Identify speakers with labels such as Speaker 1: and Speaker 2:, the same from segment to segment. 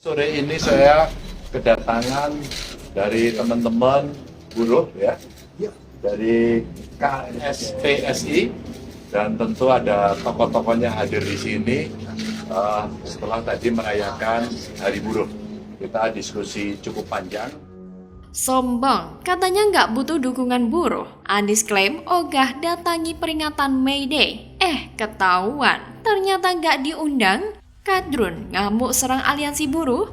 Speaker 1: Sore ini saya kedatangan dari teman-teman buruh ya, dari KSPSI, dan tentu ada tokoh-tokohnya hadir di sini setelah tadi merayakan Hari Buruh. Kita diskusi cukup panjang.
Speaker 2: Sombong, katanya nggak butuh dukungan buruh. Anies klaim ogah datangi peringatan May Day. Ketahuan, ternyata nggak diundang. Kadrun ngamuk serang aliansi buruh.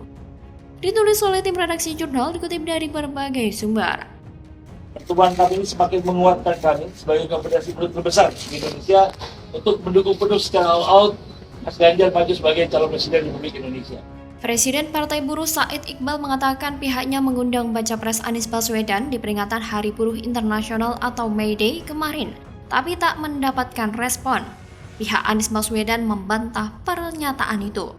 Speaker 2: Ditulis oleh tim redaksi jurnal, dikutip dari berbagai sumber.
Speaker 3: Pertemuan kami ini semakin menguatkan kami sebagai komunitas buruh terbesar di Indonesia untuk mendukung penuh secara all-out Mas Ganjar maju sebagai calon presiden Republik Indonesia.
Speaker 2: Presiden Partai Buruh Said Iqbal mengatakan pihaknya mengundang baca pres Anies Baswedan di peringatan Hari Buruh Internasional atau May Day kemarin, tapi tak mendapatkan respon. Pihak Anies Baswedan membantah pernyataan itu.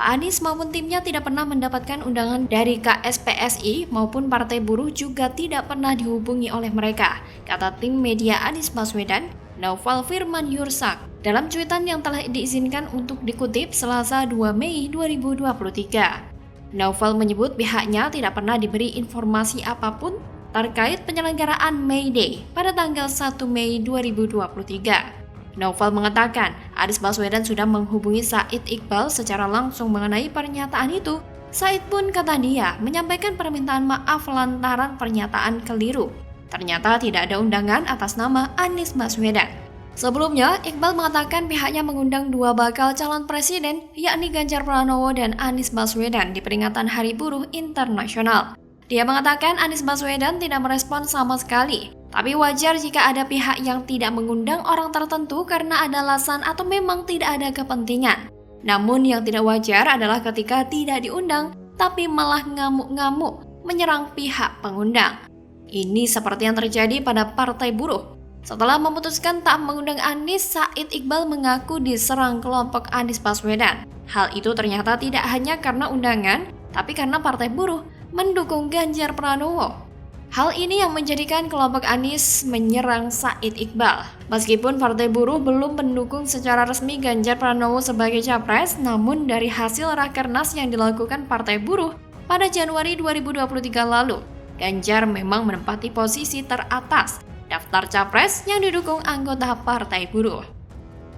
Speaker 2: Pak Anies maupun timnya tidak pernah mendapatkan undangan dari KSPSI maupun Partai Buruh, juga tidak pernah dihubungi oleh mereka, kata tim media Anies Baswedan, Naufal Firman Yursak, dalam cuitan yang telah diizinkan untuk dikutip Selasa 2 Mei 2023. Naufal menyebut pihaknya tidak pernah diberi informasi apapun terkait penyelenggaraan May Day pada tanggal 1 Mei 2023. Naufal mengatakan Anies Baswedan sudah menghubungi Said Iqbal secara langsung mengenai pernyataan itu. Said pun, kata dia, menyampaikan permintaan maaf lantaran pernyataan keliru. Ternyata tidak ada undangan atas nama Anies Baswedan. Sebelumnya, Iqbal mengatakan pihaknya mengundang dua bakal calon presiden, yakni Ganjar Pranowo dan Anies Baswedan di peringatan Hari Buruh Internasional. Dia mengatakan Anies Baswedan tidak merespon sama sekali, tapi wajar jika ada pihak yang tidak mengundang orang tertentu karena ada alasan atau memang tidak ada kepentingan. Namun yang tidak wajar adalah ketika tidak diundang, tapi malah ngamuk-ngamuk menyerang pihak pengundang. Ini seperti yang terjadi pada Partai Buruh. Setelah memutuskan tak mengundang Anies, Said Iqbal mengaku diserang kelompok Anies Baswedan. Hal itu ternyata tidak hanya karena undangan, tapi karena Partai Buruh mendukung Ganjar Pranowo. Hal ini yang menjadikan kelompok Anies menyerang Said Iqbal. Meskipun Partai Buruh belum mendukung secara resmi Ganjar Pranowo sebagai capres, namun dari hasil rakernas yang dilakukan Partai Buruh pada Januari 2023 lalu, Ganjar memang menempati posisi teratas daftar capres yang didukung anggota Partai Buruh.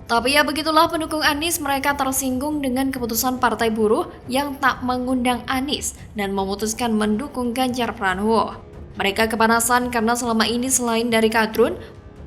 Speaker 2: Tapi ya begitulah pendukung Anies, mereka tersinggung dengan keputusan Partai Buruh yang tak mengundang Anies dan memutuskan mendukung Ganjar Pranowo. Mereka kepanasan karena selama ini selain dari kadrun,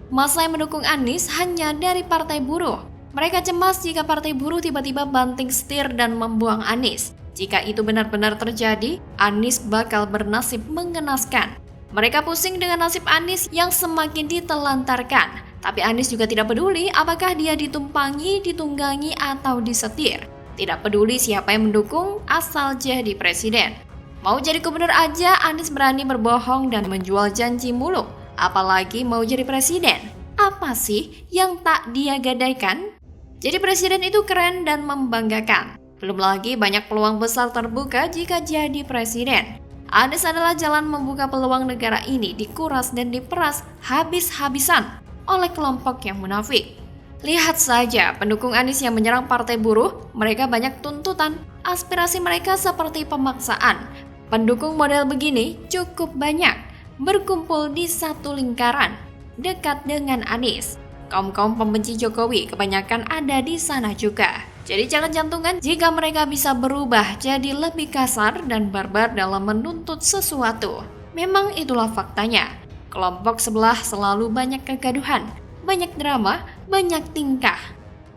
Speaker 2: masa yang mendukung Anies hanya dari Partai Buruh. Mereka cemas jika Partai Buruh tiba-tiba banting setir dan membuang Anies. Jika itu benar-benar terjadi, Anies bakal bernasib mengenaskan. Mereka pusing dengan nasib Anies yang semakin ditelantarkan. Tapi Anies juga tidak peduli apakah dia ditumpangi, ditunggangi, atau disetir. Tidak peduli siapa yang mendukung, asal jadi presiden. Mau jadi gubernur aja, Anies berani berbohong dan menjual janji mulu. Apalagi mau jadi presiden. Apa sih yang tak dia gadaikan? Jadi presiden itu keren dan membanggakan. Belum lagi banyak peluang besar terbuka jika jadi presiden. Anies adalah jalan membuka peluang negara ini dikuras dan diperas habis-habisan oleh kelompok yang munafik. Lihat saja pendukung Anies yang menyerang Partai Buruh, mereka banyak tuntutan, aspirasi mereka seperti pemaksaan. Pendukung model begini cukup banyak, berkumpul di satu lingkaran, dekat dengan Anies. Kaum-kaum pembenci Jokowi kebanyakan ada di sana juga. Jadi jangan jantungan jika mereka bisa berubah jadi lebih kasar dan barbar dalam menuntut sesuatu. Memang itulah faktanya. Kelompok sebelah selalu banyak kegaduhan, banyak drama, banyak tingkah.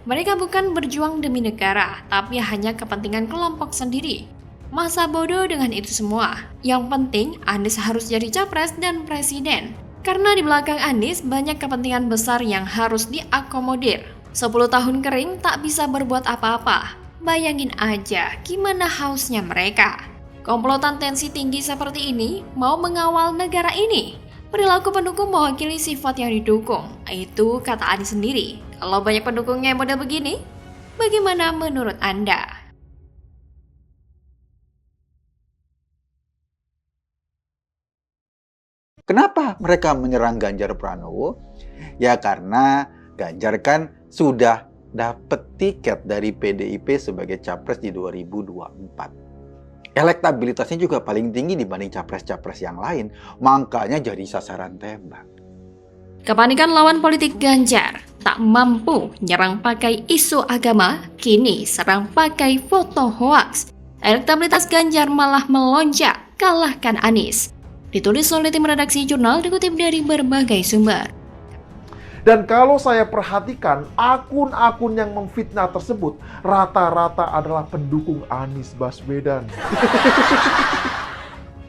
Speaker 2: Mereka bukan berjuang demi negara, tapi hanya kepentingan kelompok sendiri. Masa bodoh dengan itu semua. Yang penting Anies harus jadi capres dan presiden. Karena di belakang Anies banyak kepentingan besar yang harus diakomodir. 10 tahun kering tak bisa berbuat apa-apa. Bayangin aja gimana hausnya mereka. Komplotan tensi tinggi seperti ini mau mengawal negara ini. Perilaku pendukung mewakili sifat yang didukung. Itu kata Anies sendiri. Kalau banyak pendukungnya yang model begini, bagaimana menurut Anda?
Speaker 4: Kenapa mereka menyerang Ganjar Pranowo? Ya karena Ganjar kan sudah dapat tiket dari PDIP sebagai capres di 2024. Elektabilitasnya juga paling tinggi dibanding capres-capres yang lain, makanya jadi sasaran tembak.
Speaker 2: Kepanikan lawan politik Ganjar, tak mampu nyerang pakai isu agama, kini serang pakai foto hoaks. Elektabilitas Ganjar malah melonjak, kalahkan Anies. Ditulis oleh tim redaksi jurnal, dikutip dari berbagai sumber.
Speaker 5: Dan kalau saya perhatikan, akun-akun yang memfitnah tersebut rata-rata adalah pendukung Anies Baswedan.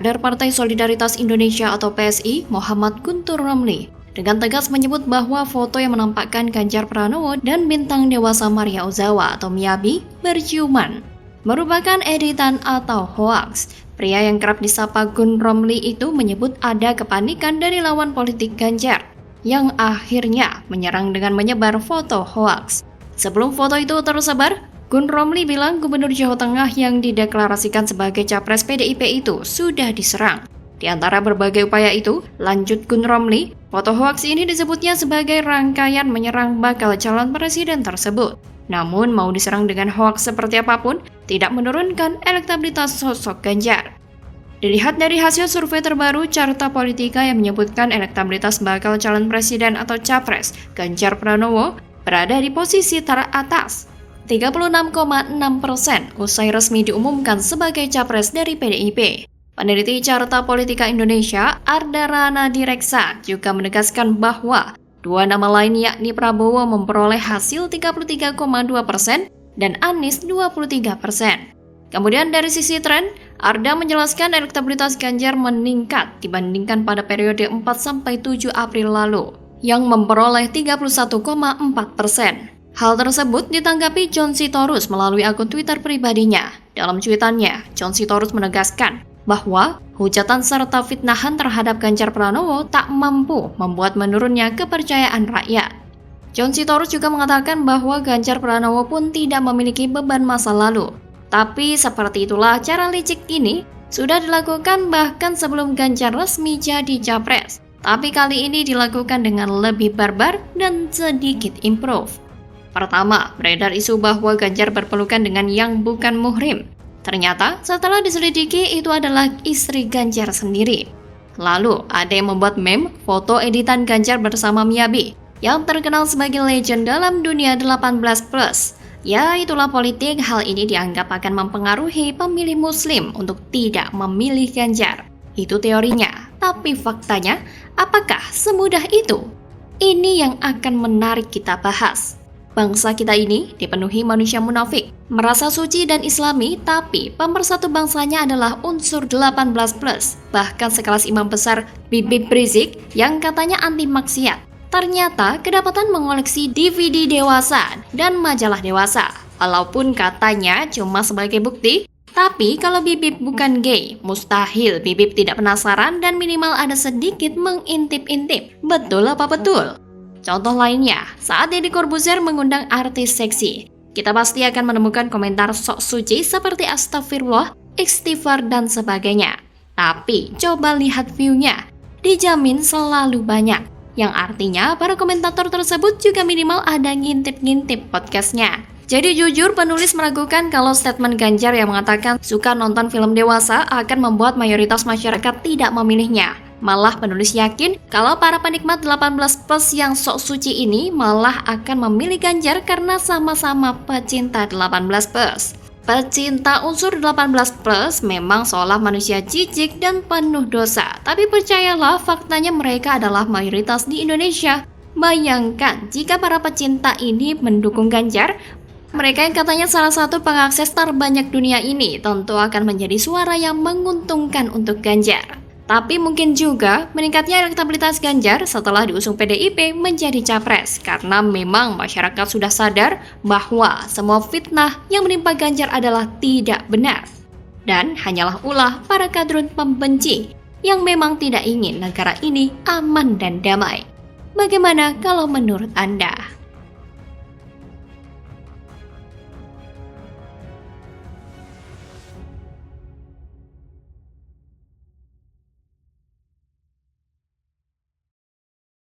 Speaker 2: Dari Partai Solidaritas Indonesia atau PSI, Muhammad Guntur Romli dengan tegas menyebut bahwa foto yang menampakkan Ganjar Pranowo dan bintang dewasa Maria Ozawa atau Miyabi berciuman merupakan editan atau hoaks. Pria yang kerap disapa Gun Romli itu menyebut ada kepanikan dari lawan politik Ganjar yang akhirnya menyerang dengan menyebar foto hoaks. Sebelum foto itu tersebar, Gun Romli bilang Gubernur Jawa Tengah yang dideklarasikan sebagai capres PDIP itu sudah diserang. Di antara berbagai upaya itu, lanjut Gun Romli, foto hoaks ini disebutnya sebagai rangkaian menyerang bakal calon presiden tersebut. Namun mau diserang dengan hoaks seperti apapun, tidak menurunkan elektabilitas sosok Ganjar. Dilihat dari hasil survei terbaru Carta Politika yang menyebutkan elektabilitas bakal calon presiden atau capres Ganjar Pranowo berada di posisi teratas, 36,6% usai resmi diumumkan sebagai capres dari PDIP. Peneliti Carta Politika Indonesia, Arda Rana Direksa, juga menegaskan bahwa dua nama lain yakni Prabowo memperoleh hasil 33,2% dan Anies 23%. Kemudian dari sisi tren, Arda menjelaskan elektabilitas Ganjar meningkat dibandingkan pada periode 4-7 April lalu, yang memperoleh 31,4%. Hal tersebut ditanggapi John Sitorus melalui akun Twitter pribadinya. Dalam cuitannya, John Sitorus menegaskan bahwa hujatan serta fitnahan terhadap Ganjar Pranowo tak mampu membuat menurunnya kepercayaan rakyat. John Sitorus juga mengatakan bahwa Ganjar Pranowo pun tidak memiliki beban masa lalu. Tapi seperti itulah cara licik ini sudah dilakukan bahkan sebelum Ganjar resmi jadi capres. Tapi kali ini dilakukan dengan lebih barbar dan sedikit improve. Pertama, beredar isu bahwa Ganjar berpelukan dengan yang bukan muhrim. Ternyata setelah diselidiki itu adalah istri Ganjar sendiri. Lalu ada yang membuat meme foto editan Ganjar bersama Miyabi yang terkenal sebagai legend dalam dunia 18+. Ya itulah politik, hal ini dianggap akan mempengaruhi pemilih muslim untuk tidak memilih Ganjar. Itu teorinya, tapi faktanya apakah semudah itu? Ini yang akan menarik kita bahas. Bangsa kita ini dipenuhi manusia munafik, merasa suci dan islami, tapi pemersatu bangsanya adalah unsur 18+, bahkan sekelas imam besar Bibib Rizik yang katanya anti maksiat. Ternyata kedapatan mengoleksi DVD dewasa dan majalah dewasa, walaupun katanya cuma sebagai bukti. Tapi kalau Bibib bukan gay, mustahil Bibib tidak penasaran dan minimal ada sedikit mengintip-intip. Betul apa betul? Contoh lainnya, saat Deddy Corbuzier mengundang artis seksi, kita pasti akan menemukan komentar sok suci seperti astagfirullah, istighfar, dan sebagainya. Tapi coba lihat view-nya, dijamin selalu banyak. Yang artinya para komentator tersebut juga minimal ada ngintip-ngintip podcastnya. Jadi jujur penulis meragukan kalau statement Ganjar yang mengatakan suka nonton film dewasa akan membuat mayoritas masyarakat tidak memilihnya. Malah penulis yakin kalau para penikmat 18+ yang sok suci ini malah akan memilih Ganjar karena sama-sama pecinta 18+. Pecinta unsur 18+ memang seolah manusia jijik dan penuh dosa. Tapi percayalah faktanya mereka adalah mayoritas di Indonesia. Bayangkan jika para pecinta ini mendukung Ganjar, mereka yang katanya salah satu pengakses terbanyak dunia ini tentu akan menjadi suara yang menguntungkan untuk Ganjar. Tapi mungkin juga meningkatnya elektabilitas Ganjar setelah diusung PDIP menjadi capres karena memang masyarakat sudah sadar bahwa semua fitnah yang menimpa Ganjar adalah tidak benar dan hanyalah ulah para kadrun pembenci yang memang tidak ingin negara ini aman dan damai. Bagaimana kalau menurut Anda?